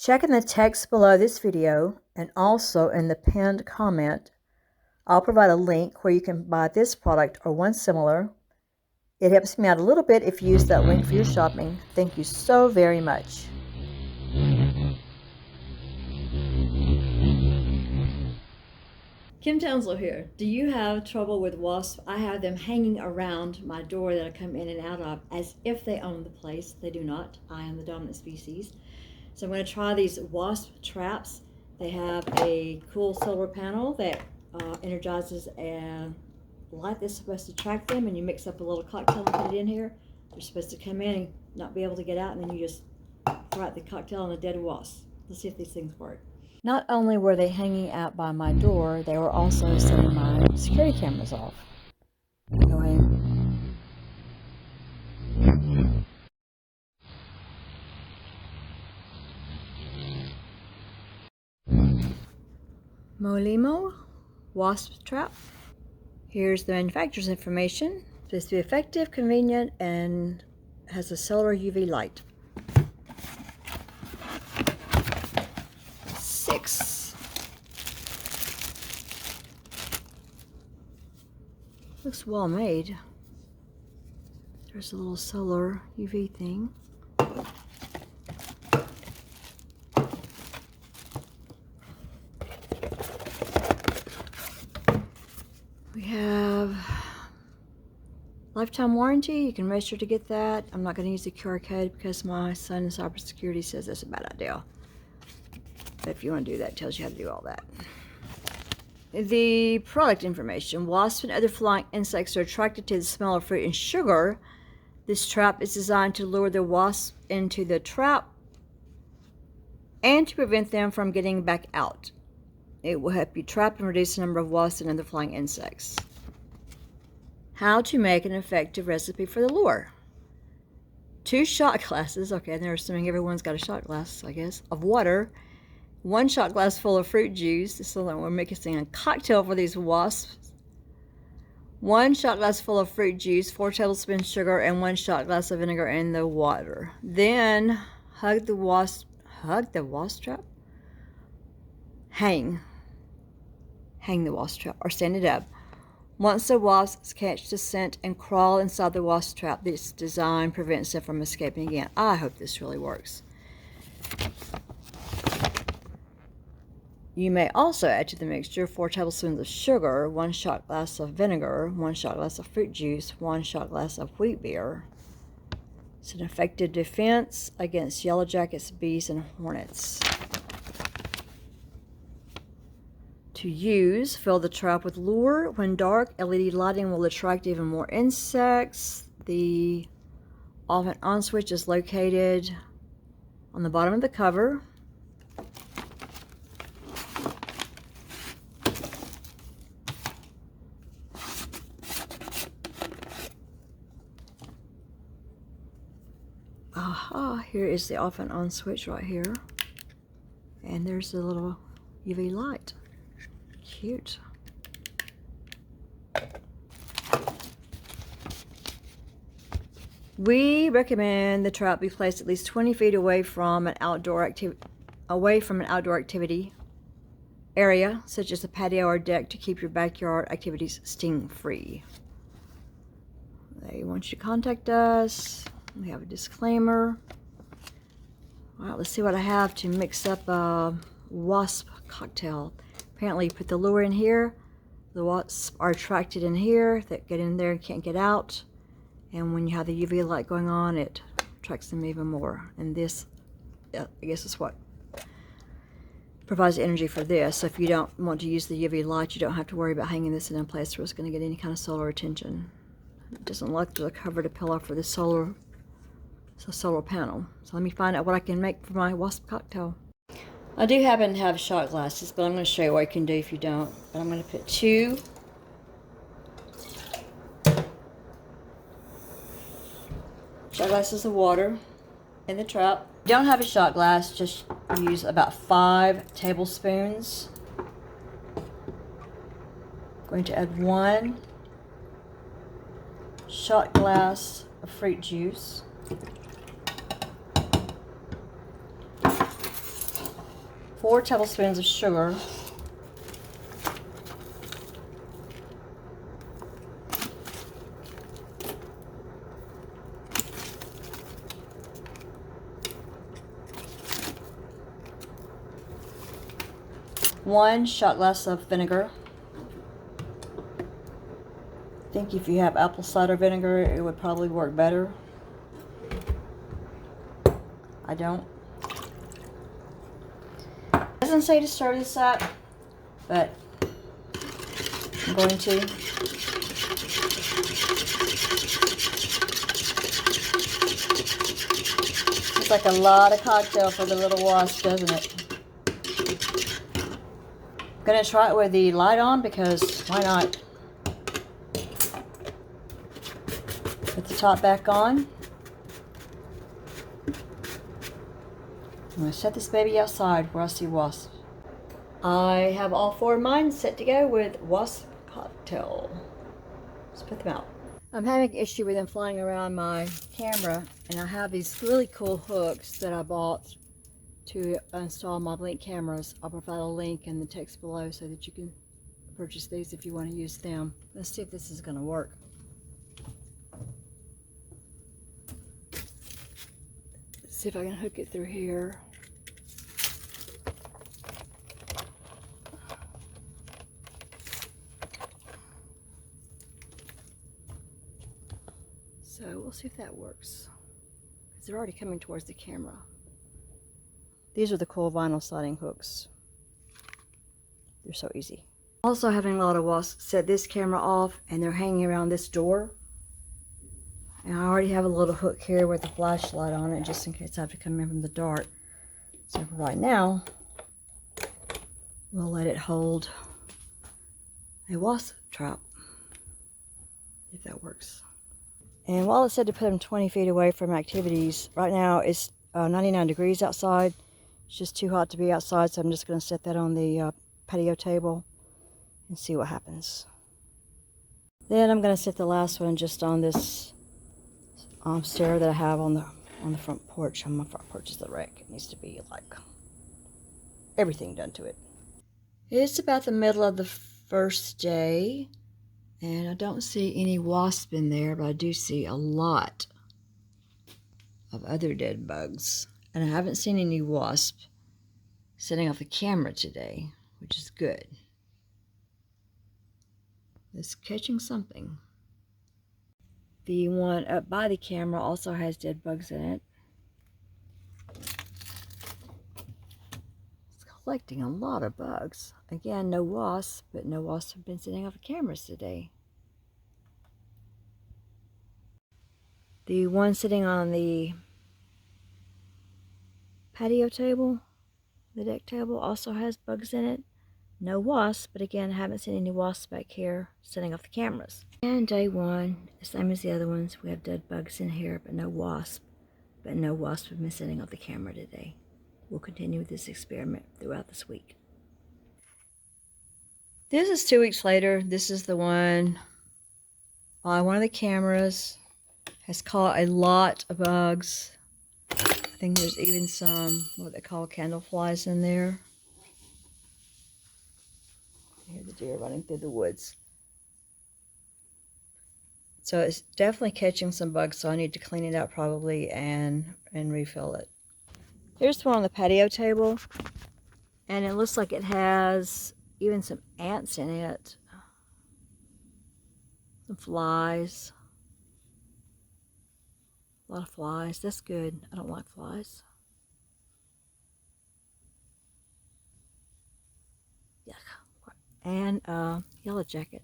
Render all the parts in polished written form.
Check in the text below this video and also in the pinned comment. I'll provide a link where you can buy this product or one similar. It helps me out a little bit if you use that link for your shopping. Thank you so very much. KimTownselYouTube here. Do you have trouble with wasps? I have them hanging around my door that I come in and out of as if they own the place. They do not. I am the dominant species. So I'm going to try these wasp traps. They have a cool solar panel that energizes a light that's supposed to attract them, and you mix up a little cocktail and put it in here. They're supposed to come in and not be able to get out, and then you just fry the cocktail on a dead wasp. Let's see if these things work. Not only were they hanging out by my door, they were also setting my security cameras off. Go ahead. Molimo wasp trap. Here's the manufacturer's information. It's supposed to be effective, convenient, and has a solar UV light. 6. Looks well made. There's a little solar UV thing. We have lifetime warranty. You can register to get that. I'm not going to use the QR code because my son in cybersecurity says that's a bad idea. But if you want to do that, it tells you how to do all that. The product information. Wasps and other flying insects are attracted to the smell of fruit and sugar. This trap is designed to lure the wasps into the trap and to prevent them from getting back out. It will help you trap and reduce the number of wasps and other flying insects. How to make an effective recipe for the lure. 2 shot glasses, okay, they're assuming everyone's got a shot glass, I guess, of water. 1 shot glass full of fruit juice. So that we're mixing a cocktail for these wasps. 1 shot glass full of fruit juice, 4 tablespoons sugar, and 1 shot glass of vinegar in the water. Then hug the wasp trap? Hang the wasp trap or stand it up. Once the wasps catch the scent and crawl inside the wasp trap, this design prevents them from escaping again. I hope this really works. You may also add to the mixture 4 tablespoons of sugar, 1 shot glass of vinegar, 1 shot glass of fruit juice, 1 shot glass of wheat beer. It's an effective defense against yellow jackets, bees, and hornets. To use, fill the trap with lure. When dark, LED lighting will attract even more insects. The off and on switch is located on the bottom of the cover. Aha, here is the off and on switch right here. And there's the little UV light. Cute. We recommend the trap be placed at least 20 feet away from an outdoor activity area, such as a patio or deck, to keep your backyard activities sting-free. They want you to contact us. We have a disclaimer. All right, let's see what I have to mix up a wasp cocktail. Apparently you put the lure in here. The wasps are attracted in here. That get in there and can't get out. And when you have the UV light going on, it attracts them even more. And this, I guess, is what provides the energy for this. So if you don't want to use the UV light, you don't have to worry about hanging this in a place where it's going to get any kind of solar attention. It doesn't look like there's a cover to peel off for the solar panel. So let me find out what I can make for my wasp cocktail. I do happen to have shot glasses, but I'm going to show you what you can do if you don't. But I'm going to put 2 shot glasses of water in the trap. If you don't have a shot glass, just use about 5 tablespoons. I'm going to add 1 shot glass of fruit juice. 4 tablespoons of sugar. One shot glass of vinegar. I think if you have apple cider vinegar, it would probably work better. I don't. It doesn't say to stir this up, but I'm going to. It's like a lot of cocktail for the little wasp, doesn't it? I'm going to try it with the light on because why not? Put the top back on. I'm going to set this baby outside where I see wasps. I have all 4 of mine set to go with wasp cocktail. Let's put them out. I'm having an issue with them flying around my camera, and I have these really cool hooks that I bought to install my Blink cameras. I'll provide a link in the text below so that you can purchase these if you want to use them. Let's see if this is going to work. Let's see if I can hook it through here. So we'll see if that works, because they're already coming towards the camera. These are the cool vinyl sliding hooks. They're so easy. Also having a lot of wasps set this camera off, and they're hanging around this door. And I already have a little hook here with a flashlight on it, just in case I have to come in from the dark. So for right now, we'll let it hold a wasp trap, if that works. And while it said to put them 20 feet away from activities, right now it's 99 degrees outside. It's just too hot to be outside, so I'm just going to set that on the patio table and see what happens. Then I'm going to set the last one just on this stair that I have on the front porch. On my front porch is the wreck. It needs to be like everything done to it. It's about the middle of the first day, and I don't see any wasp in there, but I do see a lot of other dead bugs. And I haven't seen any wasp setting off the camera today, which is good. It's catching something. The one up by the camera also has dead bugs in it. It's collecting a lot of bugs. Again, no wasps, but no wasps have been setting off the cameras today. The one sitting on the patio table, the deck table, also has bugs in it. No wasps, but again, I haven't seen any wasps back here setting off the cameras. And day 1, the same as the other ones, we have dead bugs in here, but no wasp. But no wasp have been setting off the camera today. We'll continue with this experiment throughout this week. This is 2 weeks later. This is the one on one of the cameras. Has caught a lot of bugs. I think there's even some, what they call candle flies in there. I hear the deer running through the woods. So it's definitely catching some bugs, so I need to clean it out probably and refill it. Here's the one on the patio table, and it looks like it has even some ants in it. Some flies. A lot of flies. That's good. I don't like flies. Yuck. And yellow jacket,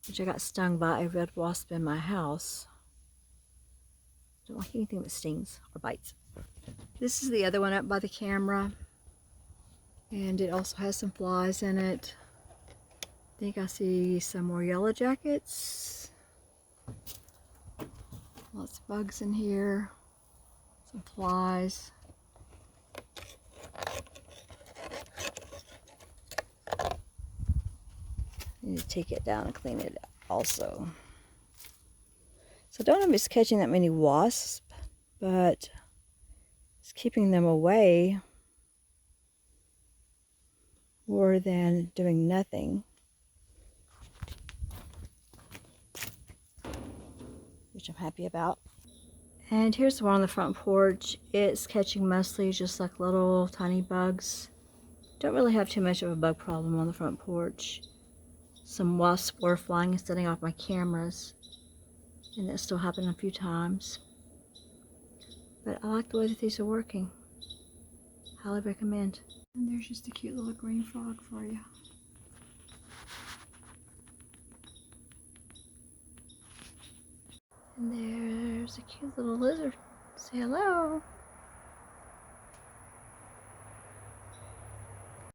which I got stung by a red wasp in my house. Don't like anything that stings or bites. This is the other one up by the camera, and it also has some flies in it. I think I see some more yellow jackets. Lots of bugs in here. Some flies. Need to take it down and clean it also. So I don't know if it's catching that many wasps, but it's keeping them away. more than doing nothing, which I'm happy about. And here's the one on the front porch. It's catching mostly just like little tiny bugs. Don't really have too much of a bug problem on the front porch. Some wasps were flying and setting off my cameras, and that still happened a few times. But I like the way that these are working. Highly recommend. And there's just a cute little green frog for you. And there's a cute little lizard. Say hello.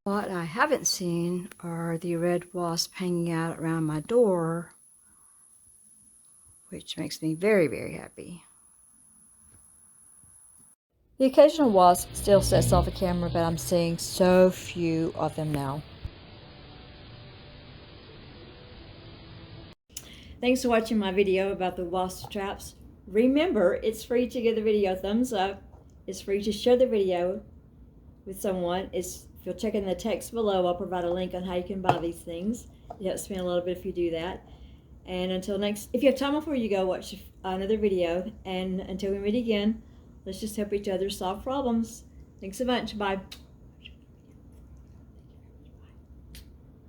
What I haven't seen are the red wasps hanging out around my door, which makes me very, very happy. The occasional wasp still sets off a camera, but I'm seeing so few of them now. Thanks for watching my video about the wasp traps. Remember, it's free to give the video a thumbs up. It's free to share the video with someone. If you'll check in the text below, I'll provide a link on how you can buy these things. It helps me a little bit if you do that. And until next, if you have time before you go, watch another video. And until we meet again, let's just help each other solve problems. Thanks so much. Bye.